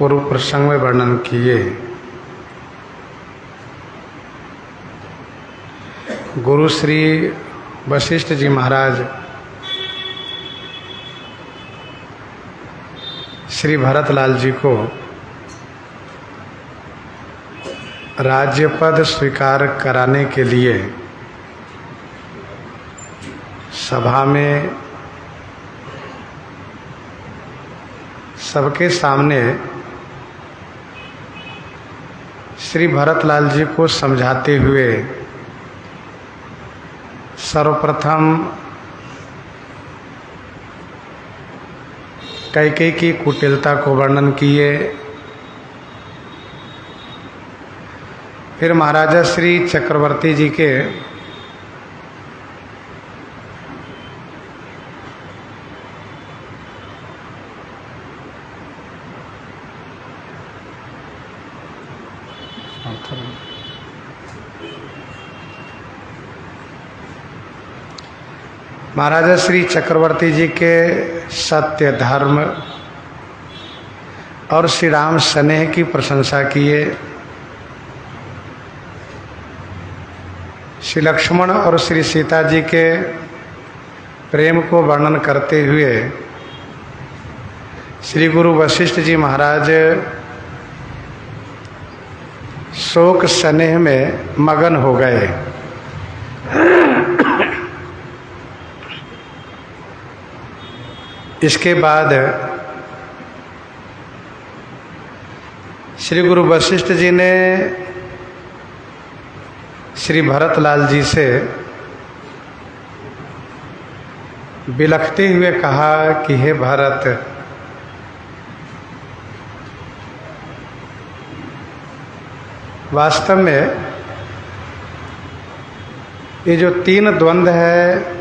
पूर्व प्रसंग में वर्णन किए। गुरु श्री वशिष्ठ जी महाराज श्री भरतलाल जी को राज्य पद स्वीकार कराने के लिए सभा में सबके सामने श्री भरतलाल जी को समझाते हुए सर्वप्रथम कैकेयी की कुटिलता को वर्णन किए। फिर महाराजा श्री चक्रवर्ती जी के महाराजा श्री चक्रवर्ती जी के सत्य धर्म और श्री राम स्नेह की प्रशंसा किए। श्री लक्ष्मण और श्री सीता जी के प्रेम को वर्णन करते हुए श्री गुरु वशिष्ठ जी महाराज शोक स्नेह में मगन हो गए। इसके बाद श्री गुरु वशिष्ठ जी ने श्री भरतलाल जी से बिलखते हुए कहा कि हे भरत, वास्तव में ये जो तीन द्वंद्व है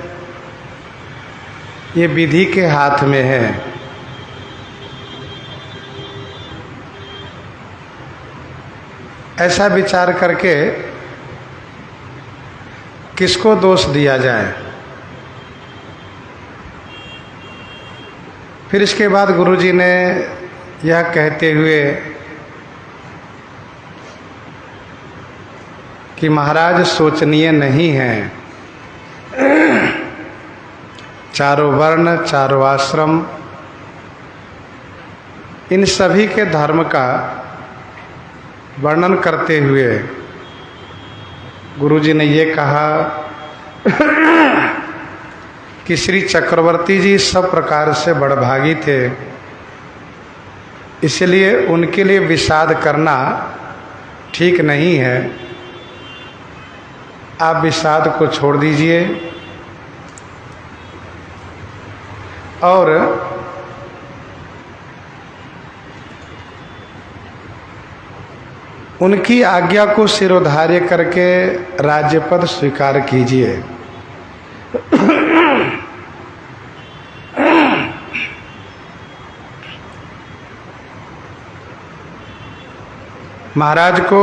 ये विधि के हाथ में है। ऐसा विचार करके किसको दोष दिया जाए। फिर इसके बाद गुरुजी ने यह कहते हुए कि महाराज सोचनीय नहीं है, चारों वर्ण चारों आश्रम इन सभी के धर्म का वर्णन करते हुए गुरुजी ने ये कहा कि श्री चक्रवर्ती जी सब प्रकार से बड़भागी थे, इसलिए उनके लिए विषाद करना ठीक नहीं है। आप विषाद को छोड़ दीजिए और उनकी आज्ञा को शिरोधार्य करके राज्यपद स्वीकार कीजिए। महाराज को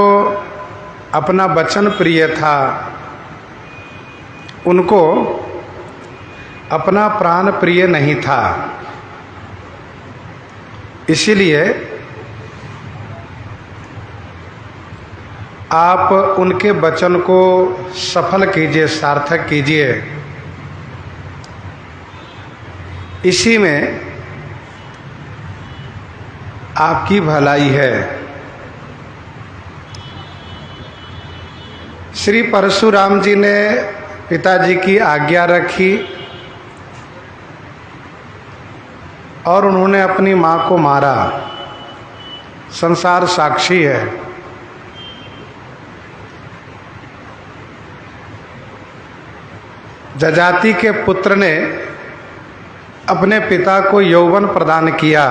अपना वचन प्रिय था, उनको अपना प्राण प्रिय नहीं था। इसीलिए आप उनके वचन को सफल कीजिए, सार्थक कीजिए। इसी में आपकी भलाई है। श्री परशुराम जी ने पिताजी की आज्ञा रखी और उन्होंने अपनी माँ को मारा। संसार साक्षी है। जजाति के पुत्र ने अपने पिता को यौवन प्रदान किया,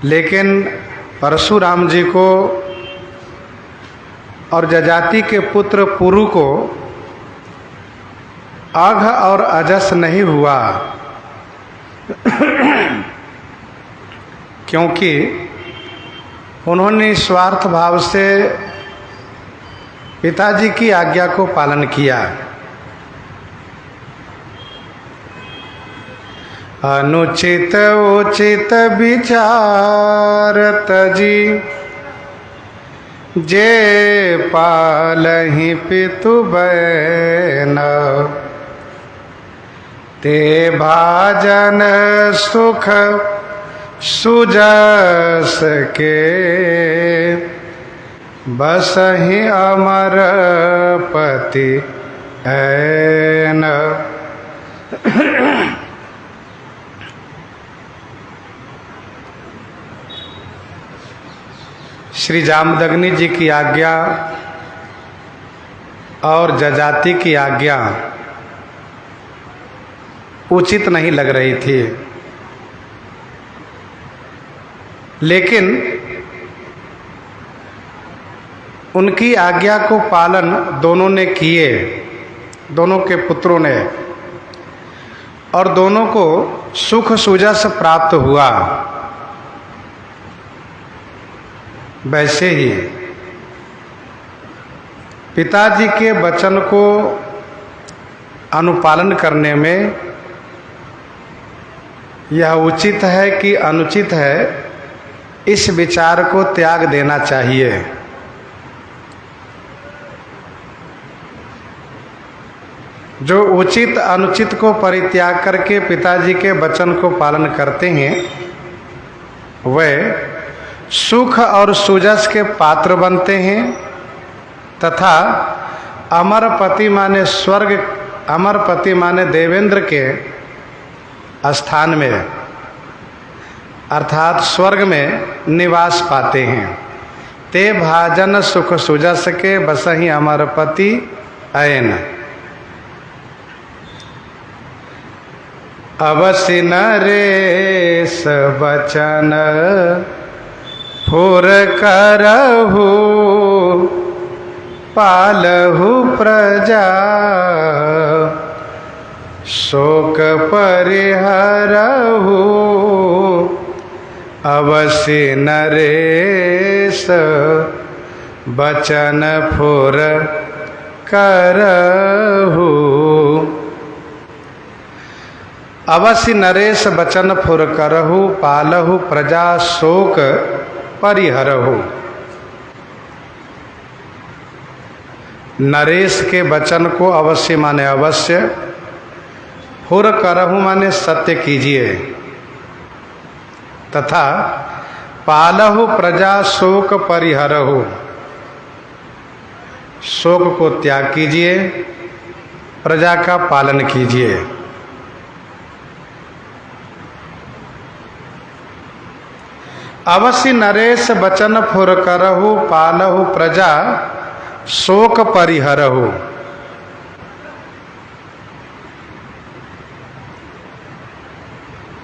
लेकिन परशुराम जी को और जजाति के पुत्र पुरु को आघ और अजस नहीं हुआ, क्योंकि उन्होंने स्वार्थ भाव से पिताजी की आज्ञा को पालन किया। अनुचित उचित विचार तजी, जे पालहि पितु बैन, ते भाजन सुख सुजस के, बसहि अमर पति ऐन। श्री जामदग्नि जी की आज्ञा और जजाति की आज्ञा उचित नहीं लग रही थी, लेकिन उनकी आज्ञा को पालन दोनों ने किए, दोनों के पुत्रों ने, और दोनों को सुख सुजस प्राप्त हुआ। वैसे ही पिताजी के वचन को अनुपालन करने में यह उचित है कि अनुचित है, इस विचार को त्याग देना चाहिए। जो उचित अनुचित को परित्याग करके पिताजी के वचन को पालन करते हैं, वे सुख और सुजस के पात्र बनते हैं तथा अमरपति माने स्वर्ग, अमरपति माने देवेंद्र के स्थान में अर्थात स्वर्ग में निवास पाते हैं। ते भाजन सुख सुजस के, बसहि अमरपति ऐन। अवसि नरेश बचन फुर करहु, पालहु प्रजा, शोक परिहरहु। अवसि नरेश बचन फुर करहु। अवसि नरेश बचन फुर करहु, पालहु प्रजा, शोक परिहरहु। नरेश के वचन को अवश्य माने अवश्य, फुर करहु माने सत्य कीजिए, तथा पालहु प्रजा, शोक परिहरहु, शोक को त्याग कीजिए, प्रजा का पालन कीजिए। अवसि नरेश बचन फुर करहु, पालहु प्रजा, शोक परिहरहु।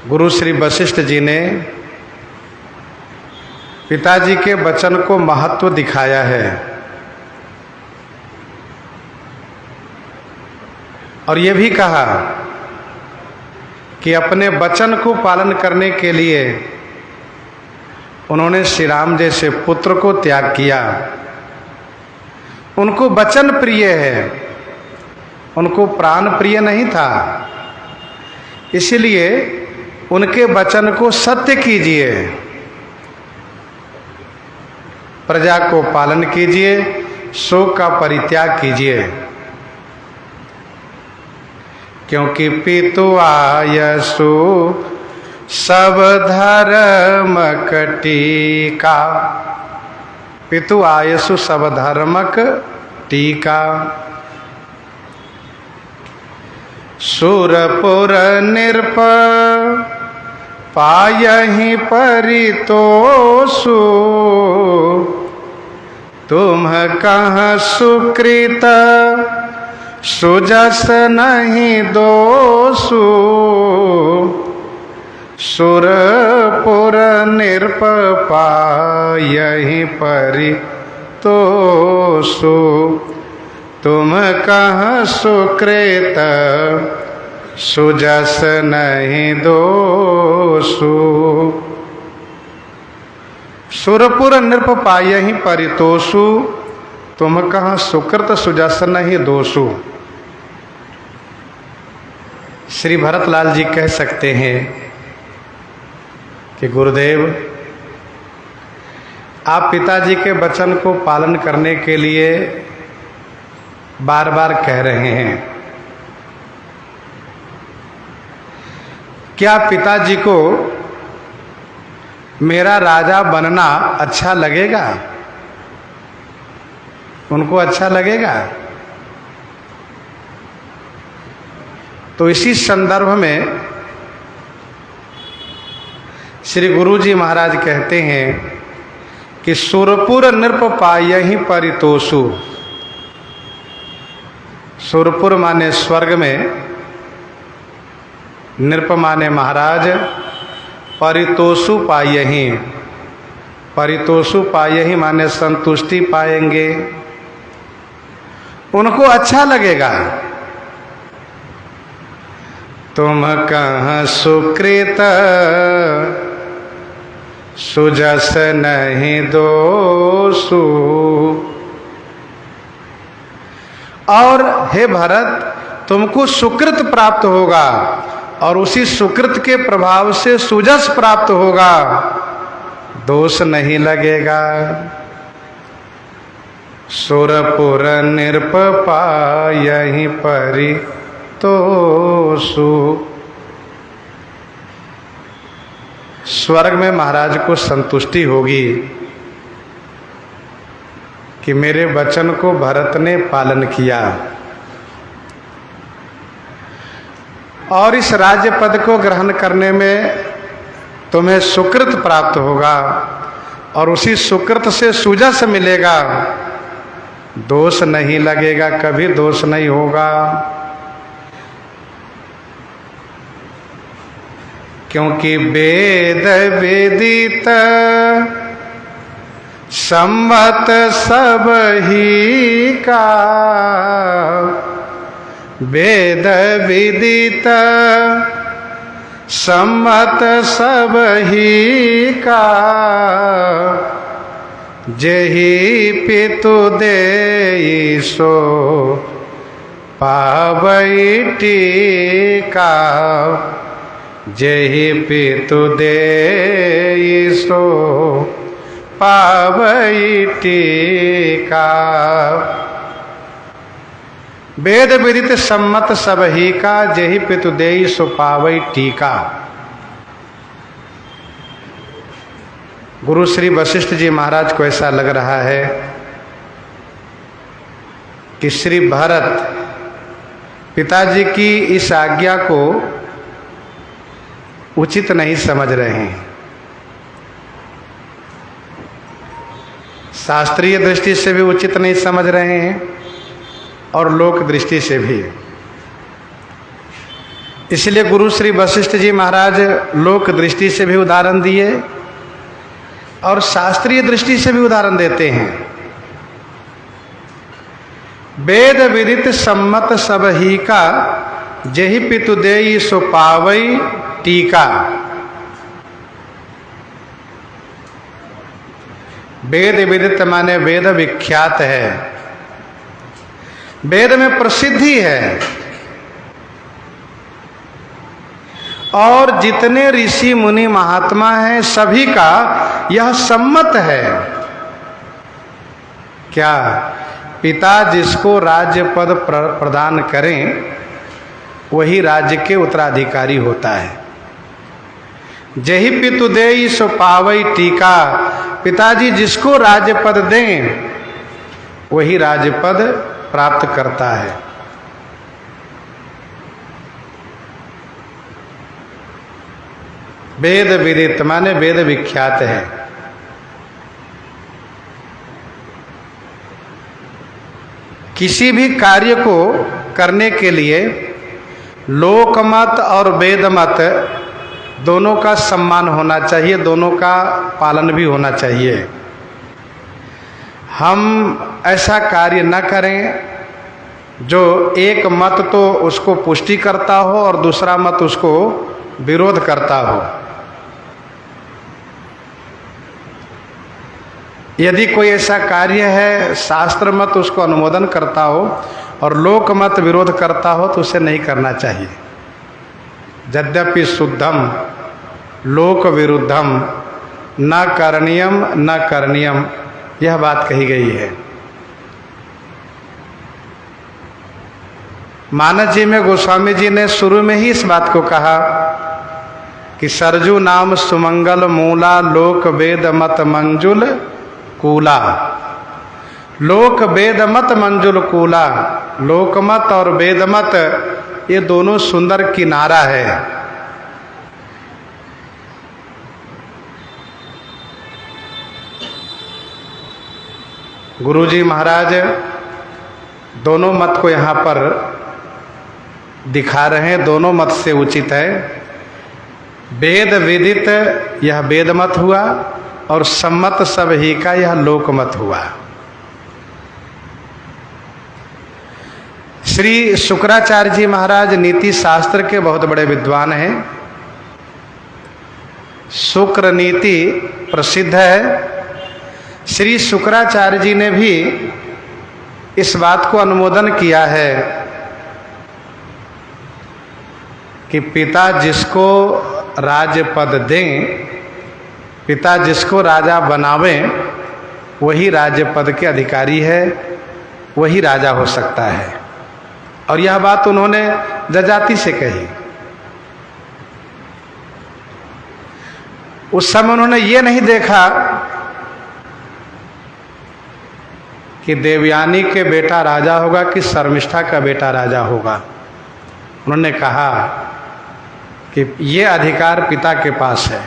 गुरु श्री वशिष्ठ जी ने पिताजी के वचन को महत्व दिखाया है, और ये भी कहा कि अपने वचन को पालन करने के लिए उन्होंने श्री राम जैसे पुत्र को त्याग किया। उनको वचन प्रिय है, उनको प्राण प्रिय नहीं था, इसलिए उनके वचन को सत्य कीजिए, प्रजा को पालन कीजिए, शोक का परित्याग कीजिए। क्योंकि पितु आयसु सब धर्मक टीका, पितु आयसु सब धर्मक टीका। सुरपुर निरप पायहि परितोषु, तुम कहाँ सुकृत सुजस नहीं दोषु। सुरपुर निरप पायहि परितोषु, तुम कहाँ सुकृत सुजस नहीं दोषु। सुरपुर नृप पायहि परितोषु, तुम कहाँ सुकृत सुजस नहीं दोषु। श्री भरतलाल जी कह सकते हैं कि गुरुदेव, आप पिताजी के वचन को पालन करने के लिए बार बार कह रहे हैं। क्या पिताजी को मेरा राजा बनना अच्छा लगेगा? उनको अच्छा लगेगा? तो इसी संदर्भ में श्री गुरु जी महाराज कहते हैं कि सुरपुर नृप पायहि परितोषु। सुरपुर माने स्वर्ग में, नृप माने महाराज, परितोषु पायहि। परितोषु पायहि माने संतुष्टि पाएंगे, उनको अच्छा लगेगा। तुम कहाँ सुकृत सुजस नहीं दोषु। और हे भरत, तुमको सुकृत प्राप्त होगा और उसी सुकृत के प्रभाव से सुजस प्राप्त होगा, दोष नहीं लगेगा। सुरपुर नृप पायहि परितोषु। स्वर्ग में महाराज को संतुष्टि होगी कि मेरे वचन को भरत ने पालन किया और इस राज्य पद को ग्रहण करने में तुम्हें सुकृत प्राप्त होगा और उसी सुकृत से सुजस मिलेगा, दोष नहीं लगेगा, कभी दोष नहीं होगा। क्योंकि वेद विदित सम्मत सब ही का। वेद विदित सम्मत सब ही का। जेहि पितु देई सो पावई टीका। जेहि पितु देई सो पावई टीका। वेद विदित सम्मत सब ही का। जेहि पितु देई सो पावई टीका। गुरु श्री वशिष्ठ जी महाराज को ऐसा लग रहा है कि श्री भरत पिताजी की इस आज्ञा को उचित नहीं समझ रहे हैं। शास्त्रीय दृष्टि से भी उचित नहीं समझ रहे हैं और लोक दृष्टि से भी। इसलिए गुरु श्री वशिष्ठ जी महाराज लोक दृष्टि से भी उदाहरण दिए और शास्त्रीय दृष्टि से भी उदाहरण देते हैं। वेद विदित सम्मत सब ही का। जेहि पितु देई सो पावई टीका। वेद विदित माने वेद विख्यात है, वेद में प्रसिद्धि है और जितने ऋषि मुनि महात्मा हैं सभी का यह सम्मत है। क्या? पिता जिसको राज्य पद प्रदान करें वही राज्य के उत्तराधिकारी होता है। जेहि पितु देई सो पावई टीका। पिताजी जिसको राज्य पद दें वही राज्य पद प्राप्त करता है। वेद विदित माने वेद विख्यात है। किसी भी कार्य को करने के लिए लोकमत और वेदमत दोनों का सम्मान होना चाहिए, दोनों का पालन भी होना चाहिए। हम ऐसा कार्य न करें जो एक मत तो उसको पुष्टि करता हो और दूसरा मत उसको विरोध करता हो। यदि कोई ऐसा कार्य है शास्त्र मत उसको अनुमोदन करता हो और लोक मत विरोध करता हो तो उसे नहीं करना चाहिए। यद्यपि शुद्धम लोक विरुद्धम न करणीयम न करणीयम, यह बात कही गई है। मानस जी में गोस्वामी जी ने शुरू में ही इस बात को कहा कि सरजू नाम सुमंगल मूला लोक वेद मत मंजुल कूला। लोक वेद मत मंजुल कूला, लोकमत और वेदमत ये दोनों सुंदर किनारा है। गुरुजी महाराज दोनों मत को यहाँ पर दिखा रहे हैं, दोनों मत से उचित है। वेद विदित यह वेद मत हुआ और सम्मत सब ही का यह लोक मत हुआ। श्री शुक्राचार्य जी महाराज नीति शास्त्र के बहुत बड़े विद्वान हैं। शुक्र नीति प्रसिद्ध है। श्री शुक्राचार्य जी ने भी इस बात को अनुमोदन किया है कि पिता जिसको राज्य पद दें, पिता जिसको राजा बनावें, वही राज्य पद के अधिकारी है, वही राजा हो सकता है। और यह बात उन्होंने जजाति से कही। उस समय उन्होंने ये नहीं देखा कि देवयानी के बेटा राजा होगा कि शर्मिष्ठा का बेटा राजा होगा। उन्होंने कहा कि ये अधिकार पिता के पास है।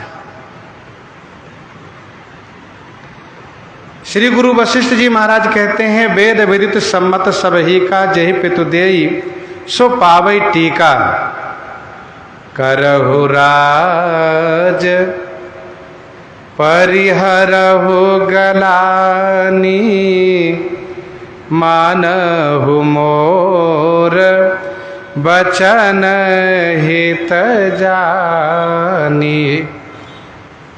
श्री गुरु वशिष्ठ जी महाराज कहते हैं, वेद विदित सम्मत सब ही का जहि पितु देई सो पावई टीका। करहु राज परिहरहु गलानी मानहु मोर बचन हित जानी।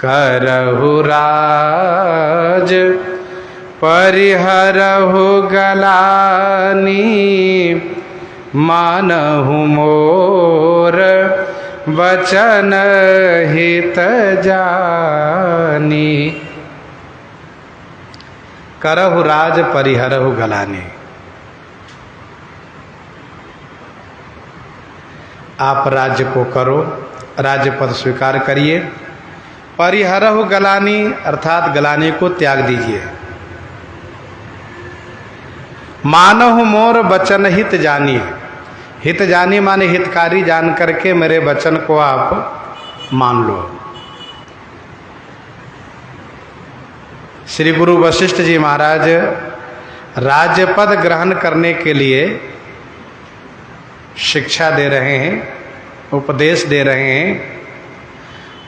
करहु राज परिहरहु गलानी मानहु मोर वचन हित जानी। करहु राज परिहरहु गलानी। आप राज्य को करो, राज्य पद स्वीकार करिए। परिहरहु गलानी अर्थात गलानी को त्याग दीजिए। मानहु मोर वचन हित जानिए। हित जानी माने हितकारी जान करके मेरे वचन को आप मान लो। श्री गुरु वशिष्ठ जी महाराज राज्य पद ग्रहण करने के लिए शिक्षा दे रहे हैं, उपदेश दे रहे हैं।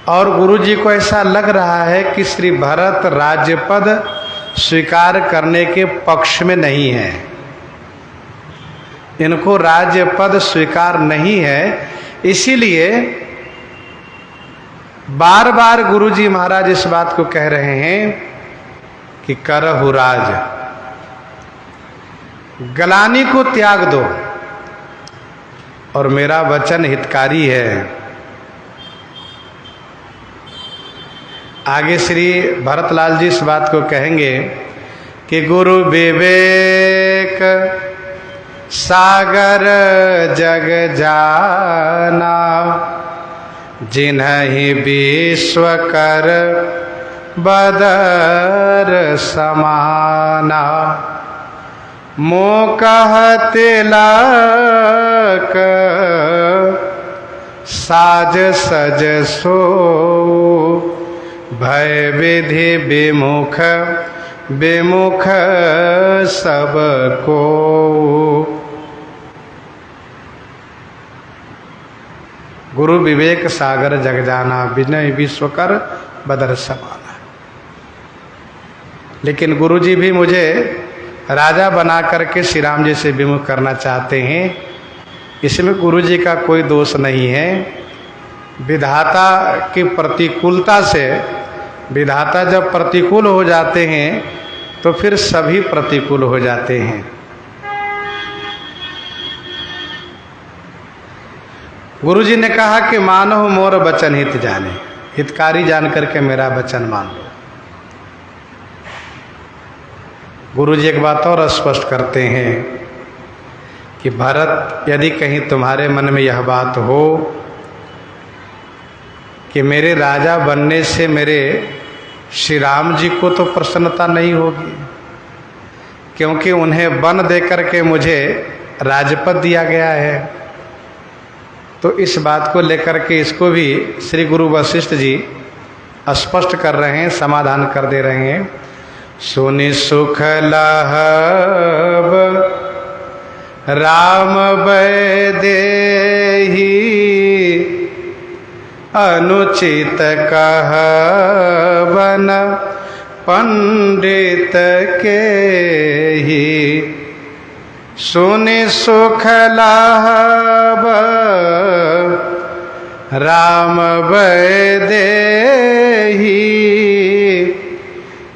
और गुरु जी को ऐसा लग रहा है कि श्री भरत राज्य पद स्वीकार करने के पक्ष में नहीं है, इनको राज्य पद स्वीकार नहीं है। इसीलिए बार बार गुरु जी महाराज इस बात को कह रहे हैं कि करहु राज, गलानी को त्याग दो और मेरा वचन हितकारी है। आगे श्री भरतलाल जी इस बात को कहेंगे कि गुरु विवेक सागर जग जाना जिन्हि विश्व कर बदर समाना। मोह कहते लाक साज सज सो भय विधि विमुख विमुख सबको। गुरु विवेक सागर जग जाना विनय विश्व कर बदर समाना। लेकिन गुरु जी भी मुझे राजा बना करके श्री राम जी से विमुख करना चाहते हैं, इसमें गुरु जी का कोई दोष नहीं है। विधाता की प्रतिकूलता से, विधाता जब प्रतिकूल हो जाते हैं तो फिर सभी प्रतिकूल हो जाते हैं। गुरुजी ने कहा कि मानो मोर वचन हित जाने, हितकारी जान करके मेरा वचन मान लो। गुरुजी एक बात और स्पष्ट करते हैं कि भरत, यदि कहीं तुम्हारे मन में यह बात हो कि मेरे राजा बनने से मेरे श्री राम जी को तो प्रसन्नता नहीं होगी, क्योंकि उन्हें वन दे करके मुझे राजपद दिया गया है, तो इस बात को लेकर के इसको भी श्री गुरु वशिष्ठ जी स्पष्ट कर रहे हैं, समाधान कर दे रहे हैं। सुनि सुख लहब राम बैदेही, अनुचित कहबन पंडित के ही। सुनि सुख लहब राम बैदेही,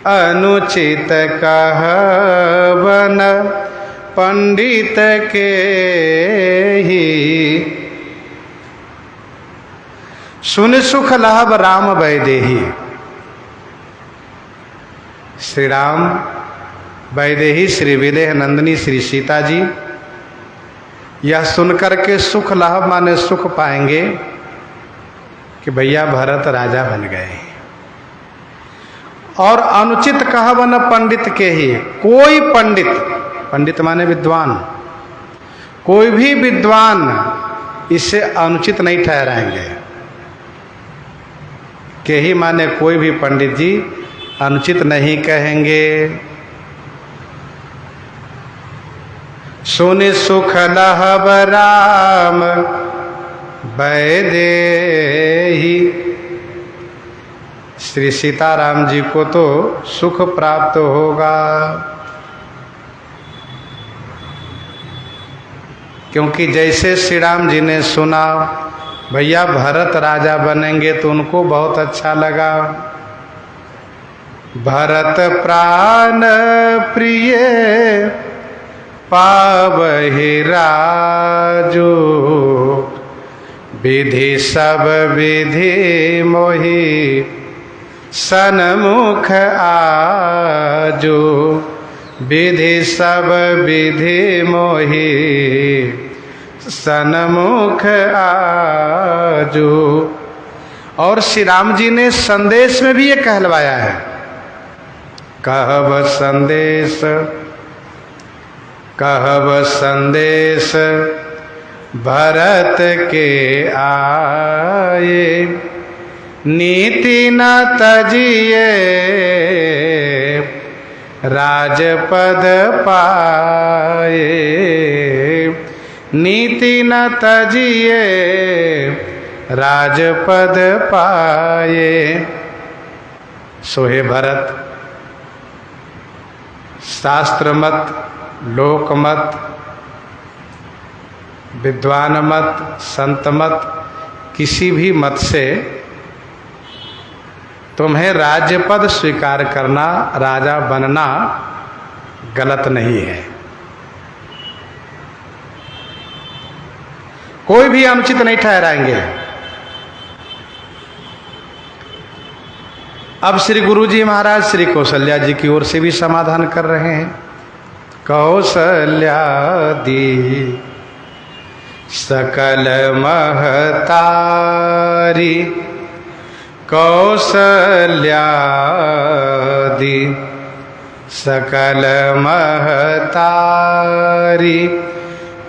अनुचित कहबन पंडित के ही। सुनि सुख लहब राम वैदेही, श्री राम वैदेही श्री विदेह नंदिनी श्री सीता जी यह सुनकर के सुख लाभ माने सुख पाएंगे कि भैया भरत राजा बन गए। और अनुचित कहबन पंडित के ही, कोई पंडित, पंडित माने विद्वान, कोई भी विद्वान इसे अनुचित नहीं ठहराएंगे। के ही माने कोई भी पंडित जी अनुचित नहीं कहेंगे। सुनि सुख लहब राम बैदेही, श्री सीताराम जी को तो सुख प्राप्त होगा, क्योंकि जैसे श्री राम जी ने सुना भैया भरत राजा बनेंगे तो उनको बहुत अच्छा लगा। भरत प्राण प्रिय पावहि राजो, विधि सब विधि मोहि सन्मुख आजो, विधि सब विधि मोहि सन्मुख आजो। और श्री राम जी ने संदेश में भी ये कहलवाया है, कहब संदेश, कहब संदेश भरत के आए, नीति न तजिए राजपद पाए, नीति न तजिए राजपद पाए। सोहे भरत, शास्त्र मत, लोक मत, विद्वान मत, संत मत, किसी भी मत से तुम्हें राज्यपद स्वीकार करना, राजा बनना गलत नहीं है। कोई भी अनुचित नहीं ठहराएंगे। अब श्री गुरुजी महाराज श्री कौशल्या जी की ओर से भी समाधान कर रहे हैं। कौशल्यादि सकल महतारी, कौशल्यादि सकल महतारी,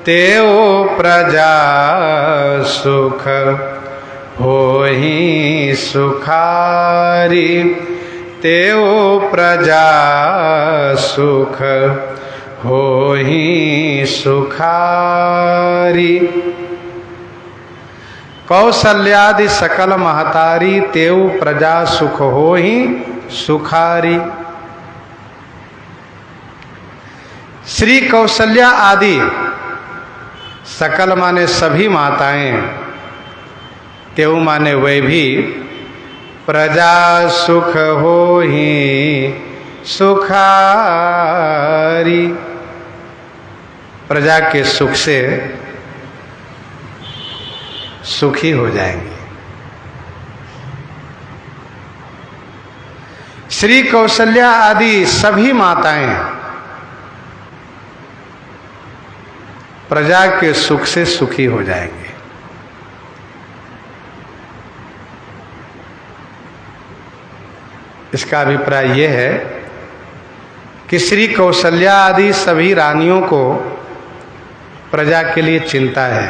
तेओ प्रजा सुख होहि सुखारी, तेओ प्रजा सुख होहि सुखारी। कौशल्यादि सकल महतारी, तेऊ प्रजा सुख होहि सुखारी। श्री कौशल्या आदि, सकल माने सभी माताएं, तेऊ माने वे भी, प्रजा सुख होहि सुखारी, प्रजा के सुख से सुखी हो जाएंगे। श्री कौशल्या आदि सभी माताएं प्रजा के सुख से सुखी हो जाएंगे। इसका अभिप्राय यह है कि श्री कौशल्या आदि सभी रानियों को प्रजा के लिए चिंता है।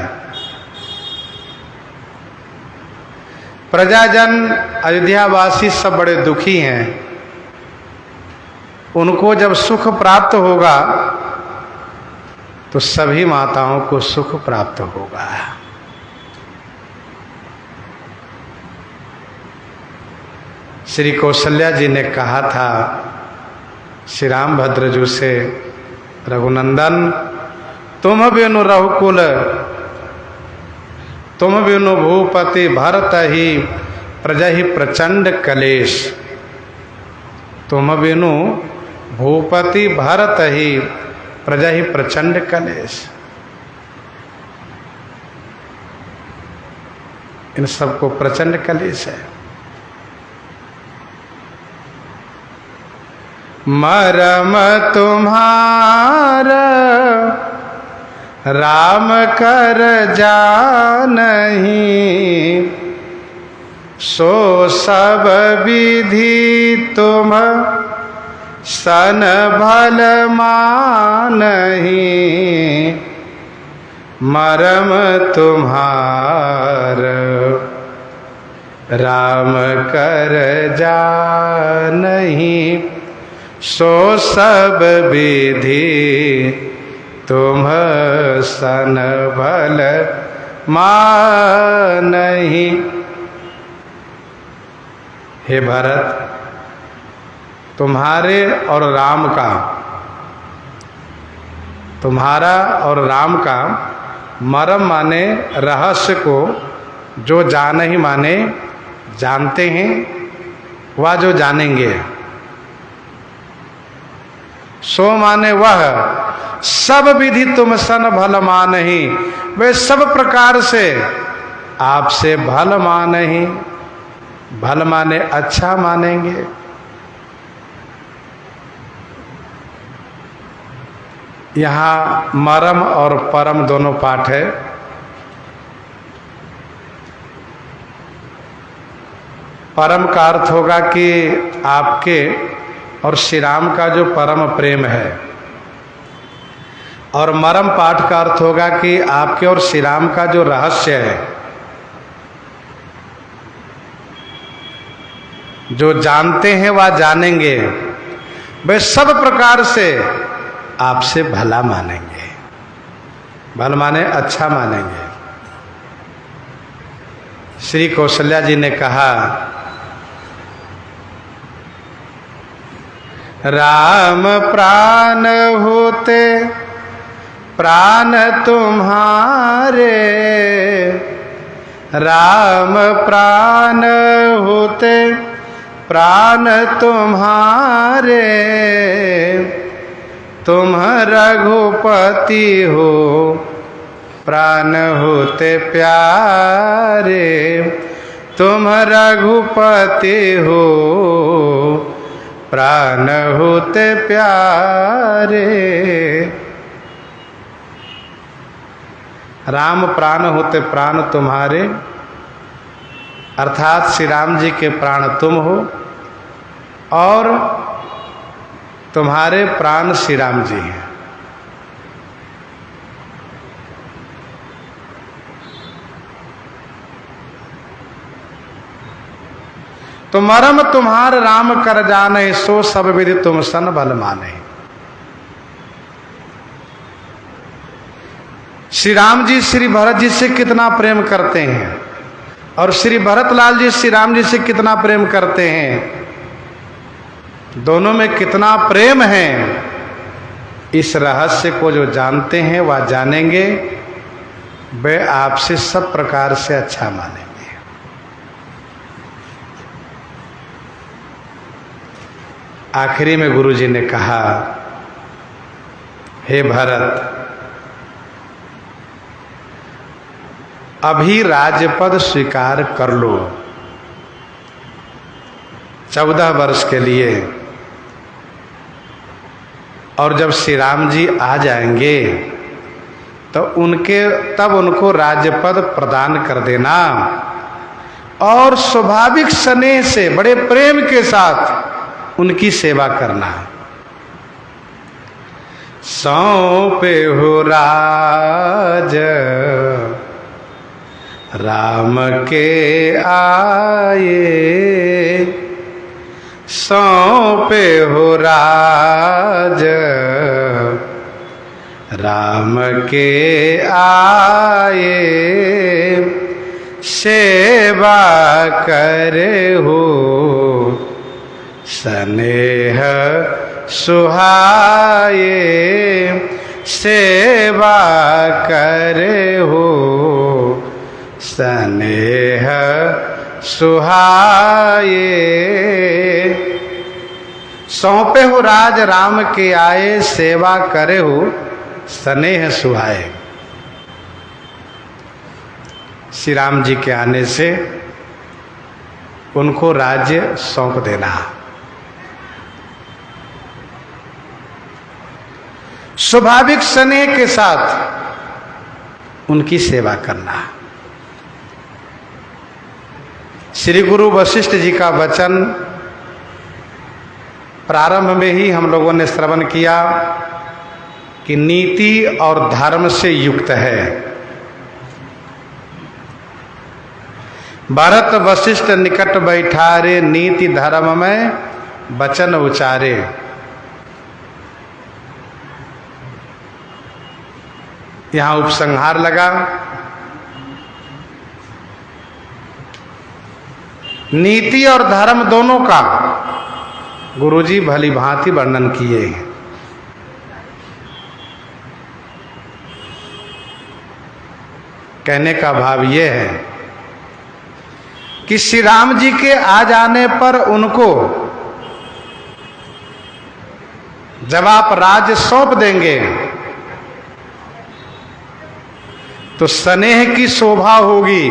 प्रजाजन अयोध्यावासी सब बड़े दुखी हैं। उनको जब सुख प्राप्त होगा तो सभी माताओं को सुख प्राप्त होगा। श्री कौशल्या जी ने कहा था श्री रामभद्र से, रघुनंदन तुम बिनु रघुकुल, तुम बिनु भूपति भरत ही प्रजा ही प्रचंड कलेश। तुम बिनु भूपति भरत ही प्रजा ही प्रचंड कलेश। इन सबको प्रचंड कलेश है। मरम तुम्हारा राम कर जानहि, सो सब विधि तुम सन भल मानहि। मरम तुम्हार राम कर जानहि, सो सब विधि तुम सन भल मानहि। हे भरत, तुम्हारे और राम का, तुम्हारा और राम का मरम माने रहस्य को जो जान ही माने जानते हैं, वह जो जानेंगे। सो माने वह सब विधि तुम सन भल मानहि, वे सब प्रकार से आपसे भल मानहि। भल माने अच्छा मानेंगे। यहाँ मरम और परम दोनों पाठ है। परम का अर्थ होगा कि आपके और श्री राम का जो परम प्रेम है, और मरम पाठ का अर्थ होगा कि आपके और श्री राम का जो रहस्य है, जो जानते हैं वह जानेंगे, वे सब प्रकार से आपसे भला मानेंगे। भला माने अच्छा मानेंगे। श्री कौशल्या जी ने कहा, राम प्राण होते प्राण तुम्हारे, राम प्राण होते प्राण तुम्हारे, तुम रघुपति हो प्राण होते प्यारे, तुम रघुपति हो प्राण होते प्यारे। राम प्राण होते प्राण तुम्हारे, अर्थात श्री राम जी के प्राण तुम हो और तुम्हारे प्राण श्री राम जी हैं। तो मरम तुम्हार राम कर जाने, सो सब विधि तुम सन भल माने। श्री राम जी श्री भरत जी से कितना प्रेम करते हैं और श्री भरतलाल जी श्री राम जी से कितना प्रेम करते हैं, दोनों में कितना प्रेम है। इस रहस्य को जो जानते हैं वह जानेंगे, वे आपसे सब प्रकार से अच्छा मानेंगे। आखिरी में गुरु जी ने कहा, हे भरत, अभी राजपद स्वीकार कर लो 14 वर्ष के लिए, और जब श्री राम जी आ जाएंगे तो तब उनको राज्यपद प्रदान कर देना और स्वाभाविक स्नेह से बड़े प्रेम के साथ उनकी सेवा करना। सौंपे हो राज राम के आए, सौंपे हो राज राम के आए, सेवा करे हो स्नेह सुहाए, सेवा करे हो स्नेह सुहाए। सौंपे हो राज राम के आए, सेवा करे हो स्नेह सुहाए। श्री राम जी के आने से उनको राज्य सौंप देना, स्वाभाविक स्नेह के साथ उनकी सेवा करना। श्री गुरु वशिष्ठ जी का वचन प्रारंभ में ही हम लोगों ने श्रवण किया कि नीति और धर्म से युक्त है। भरत वशिष्ठ निकट बैठारे, नीति धर्म में वचन उचारे। यहाँ उपसंहार लगा। नीति और धर्म दोनों का गुरुजी भली भांति वर्णन किए हैं। कहने का भाव यह है कि श्री राम जी के आ जाने पर उनको जब आप राज्य सौंप देंगे तो स्नेह की शोभा होगी,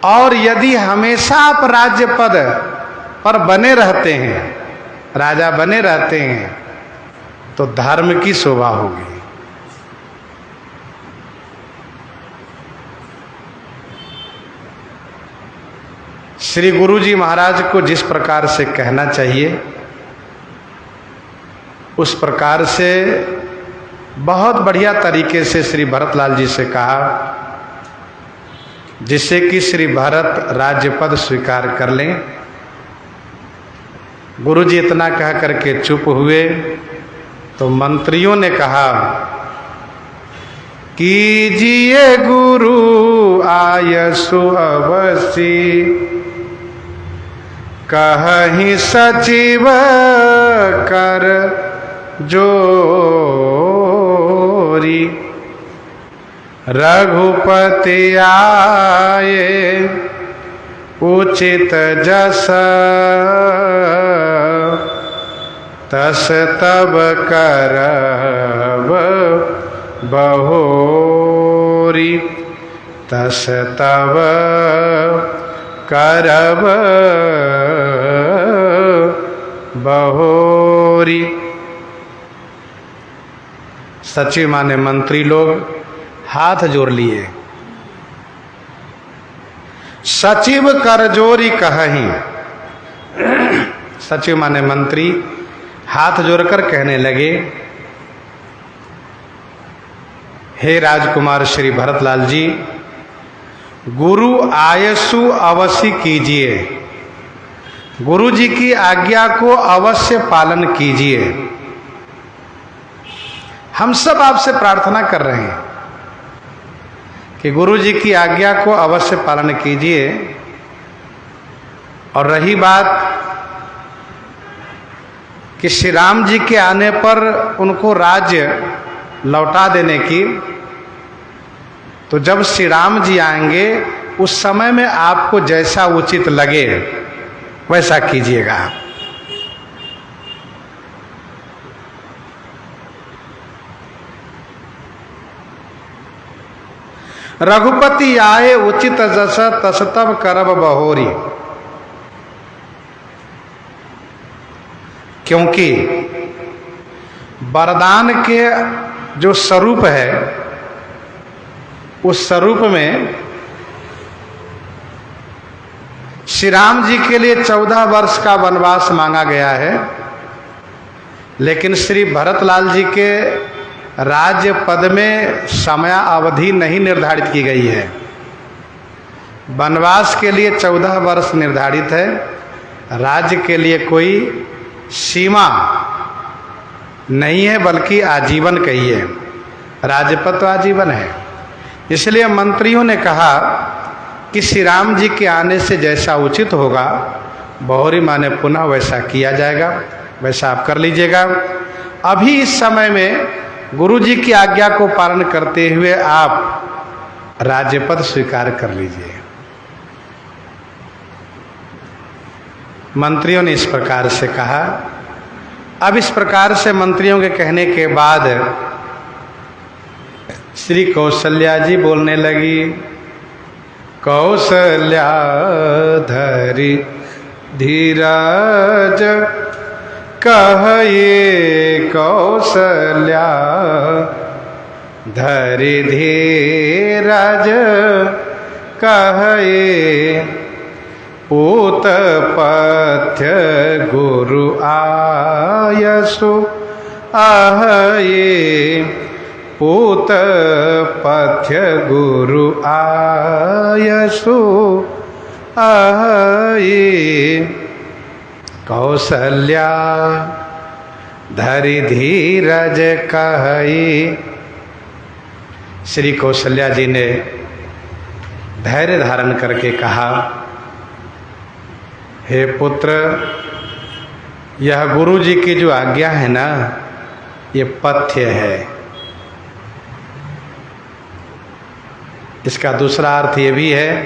और यदि हमेशा आप राज्य पद पर बने रहते हैं, राजा बने रहते हैं, तो धर्म की शोभा होगी। श्री गुरु जी महाराज को जिस प्रकार से कहना चाहिए उस प्रकार से बहुत बढ़िया तरीके से श्री भरतलाल जी से कहा, जिससे कि श्री भरत राज्यपद स्वीकार कर लें। गुरु जी इतना कह करके चुप हुए तो मंत्रियों ने कहा, कीजिए गुरु आयसु अवसी, कहीं सचिव कर जोरी, रघुपति आए उचित जस, तस तब करब बहोरी, तस तब करब बहोरी। सचिव माने मंत्री लोग हाथ जोड़ लिए। सचिव कर जोरी कहीं, सचिव माने मंत्री हाथ जोड़कर कहने लगे, हे राजकुमार श्री भरतलाल जी, गुरु आयसु अवश्य कीजिए, गुरु जी की आज्ञा को अवश्य पालन कीजिए। हम सब आपसे प्रार्थना कर रहे हैं कि गुरु जी की आज्ञा को अवश्य पालन कीजिए। और रही बात कि श्री राम जी के आने पर उनको राज्य लौटा देने की, तो जब श्री राम जी आएंगे उस समय में आपको जैसा उचित लगे वैसा कीजिएगा। रघुपति आए उचित जस तस तब करब बहोरी। क्योंकि वरदान के जो स्वरूप है, उस स्वरूप में श्री राम जी के लिए 14 वर्ष का वनवास मांगा गया है, लेकिन श्री भरतलाल जी के राज्य पद में समय अवधि नहीं निर्धारित की गई है। वनवास के लिए 14 वर्ष निर्धारित है, राज्य के लिए कोई सीमा नहीं है, बल्कि आजीवन कहिए, राज्यपद तो आजीवन है। इसलिए मंत्रियों ने कहा कि श्री राम जी के आने से जैसा उचित होगा, बहोरी माने पुनः वैसा किया जाएगा, वैसा आप कर लीजिएगा। अभी इस समय में गुरु जी की आज्ञा को पालन करते हुए आप राज्यपद स्वीकार कर लीजिए। मंत्रियों ने इस प्रकार से कहा। अब इस प्रकार से मंत्रियों के कहने के बाद श्री कौशल्या जी बोलने लगी। कौशल्या धरी धीरज कहिए, कौशल्या धरी धीरज कहिए, पूत पथ्य गुरु आयसु आहये, पूत पथ्य गुरु आयसु आहये। कौशल्या धरि धीरज कहि। श्री कौशल्या जी ने धैर्य धारण करके कहा, हे पुत्र, यह गुरु जी की जो आज्ञा है ना, ये पथ्य है। इसका दूसरा अर्थ ये भी है,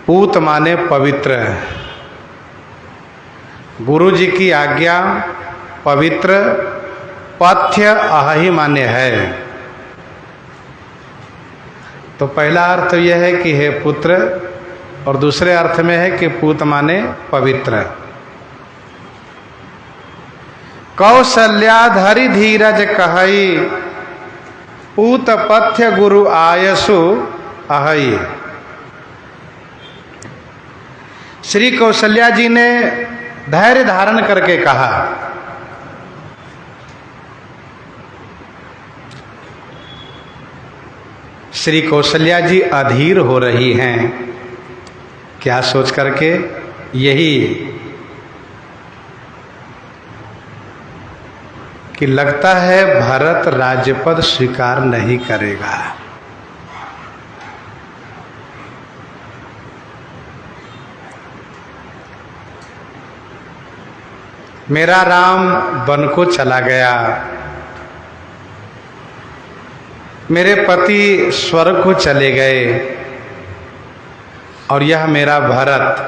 पूत माने पवित्र। गुरु जी की आज्ञा पवित्र, पथ्य अहि माने है। तो पहला अर्थ यह है कि हे पुत्र, और दूसरे अर्थ में है कि पूत माने पवित्र। कौशल्या धरि धीरज कहई, पूत पथ्य गुरु आयसु आहई। श्री कौशल्या जी ने धैर्य धारण करके कहा। श्री कौशल्या जी अधीर हो रही हैं। क्या सोच करके? यही कि लगता है भरत राज्यपद स्वीकार नहीं करेगा। मेरा राम वन को चला गया, मेरे पति स्वर्ग को चले गए, और यह मेरा भरत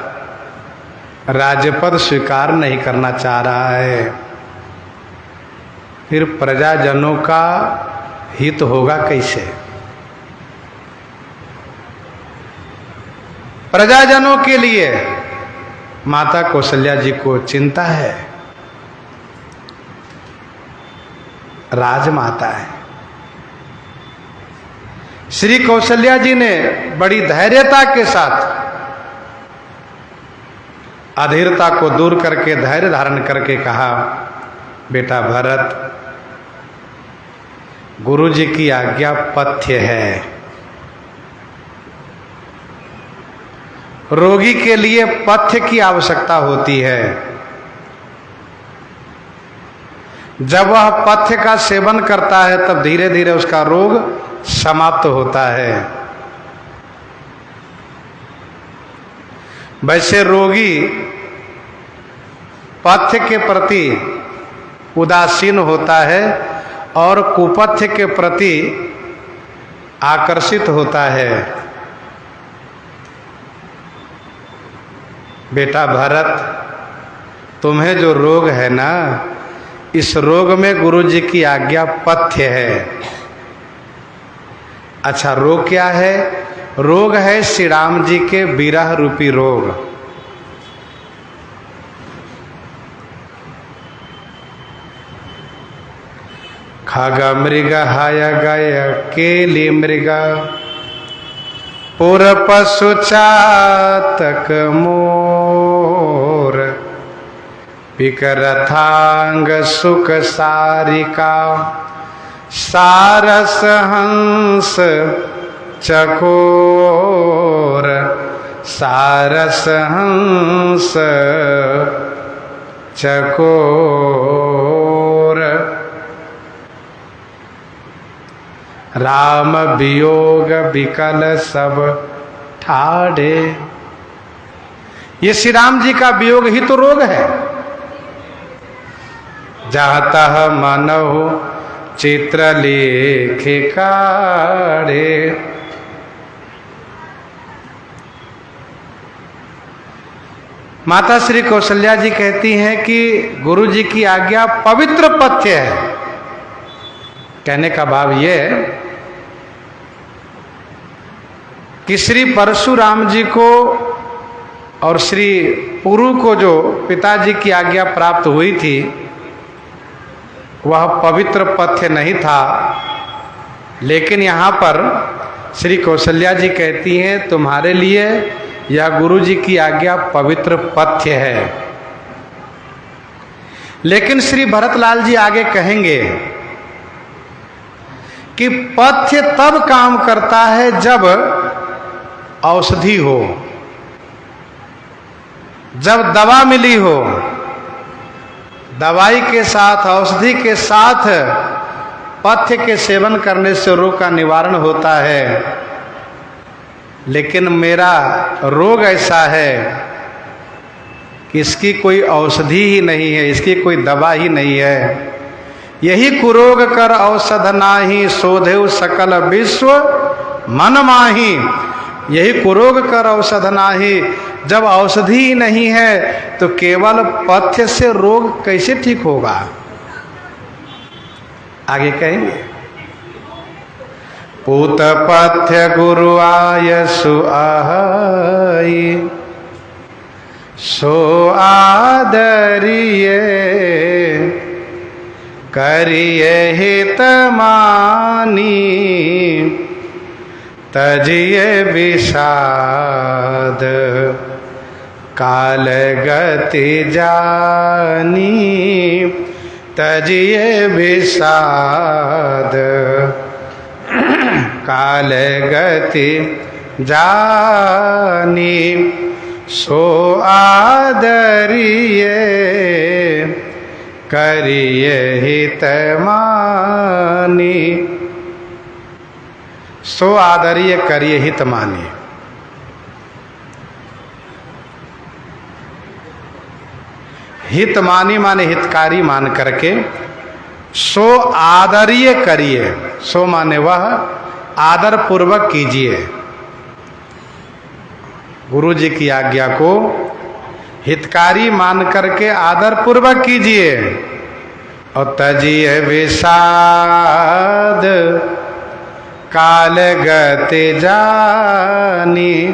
राज्यपद स्वीकार नहीं करना चाह रहा है। फिर प्रजाजनों का हित होगा कैसे? प्रजाजनों के लिए माता कौशल्या जी को चिंता है। राजमाता है। श्री कौशल्या जी ने बड़ी धैर्यता के साथ अधीरता को दूर करके धैर्य धारण करके कहा, बेटा भरत, गुरु जी की आज्ञा पथ्य है। रोगी के लिए पथ्य की आवश्यकता होती है। जब वह पथ्य का सेवन करता है तब धीरे धीरे उसका रोग समाप्त होता है। वैसे रोगी पथ्य के प्रति उदासीन होता है और कुपथ्य के प्रति आकर्षित होता है। बेटा भरत, तुम्हें जो रोग है ना, इस रोग में गुरु जी की आज्ञा पथ्य है। अच्छा, रोग क्या है? रोग है श्री राम जी के विरह रूपी रोग। खग मृग हय गय केली मृग, पुर पशु चातक मोर, विकरथांग सुख सारिका, सारस हंस चकोर, सारस हंस चकोर। राम वियोग विकल सब ठाढ़े। ये श्री राम जी का वियोग ही तो रोग है। जहाँ तह मनहु चित्र लेख काढ़े। माता श्री कौशल्या जी कहती हैं कि गुरु जी की आज्ञा पवित्र पथ्य है। कहने का भाव ये कि श्री परशुराम जी को और श्री पुरु को जो पिताजी की आज्ञा प्राप्त हुई थी वह पवित्र पथ्य नहीं था, लेकिन यहाँ पर श्री कौशल्या जी कहती हैं तुम्हारे लिए यह गुरु जी की आज्ञा पवित्र पथ्य है। लेकिन श्री भरतलाल जी आगे कहेंगे कि पथ्य तब काम करता है जब औषधि हो, जब दवा मिली हो। दवाई के साथ, औषधि के साथ पथ्य के सेवन करने से रोग का निवारण होता है। लेकिन मेरा रोग ऐसा है कि इसकी कोई औषधि ही नहीं है, इसकी कोई दवा ही नहीं है। यही कुरोग कर औषध नाही, शोधेउ सकल विश्व मन माही। यही कुरोग कर औषध नाही, जब औषधि ही नहीं है तो केवल पथ्य से रोग कैसे ठीक होगा? आगे कहेंगे, पूत पथ्य गुरु आय सुआई, सो आदरिये, करिये हित मानी, तजिए विषाद, काल गति जानी, तजिए विषाद, काल गति जानी, सो आदरिये, करिये हित मानी। सो आदरिये करिये हित मानी। हित मानी माने हितकारी मान करके सो आदरिये करिए। सो माने वह आदर पूर्वक कीजिए। गुरु जी की आज्ञा को हितकारी मान करके आदर पूर्वक कीजिए। और तजिए विषाद, काल गति जानी।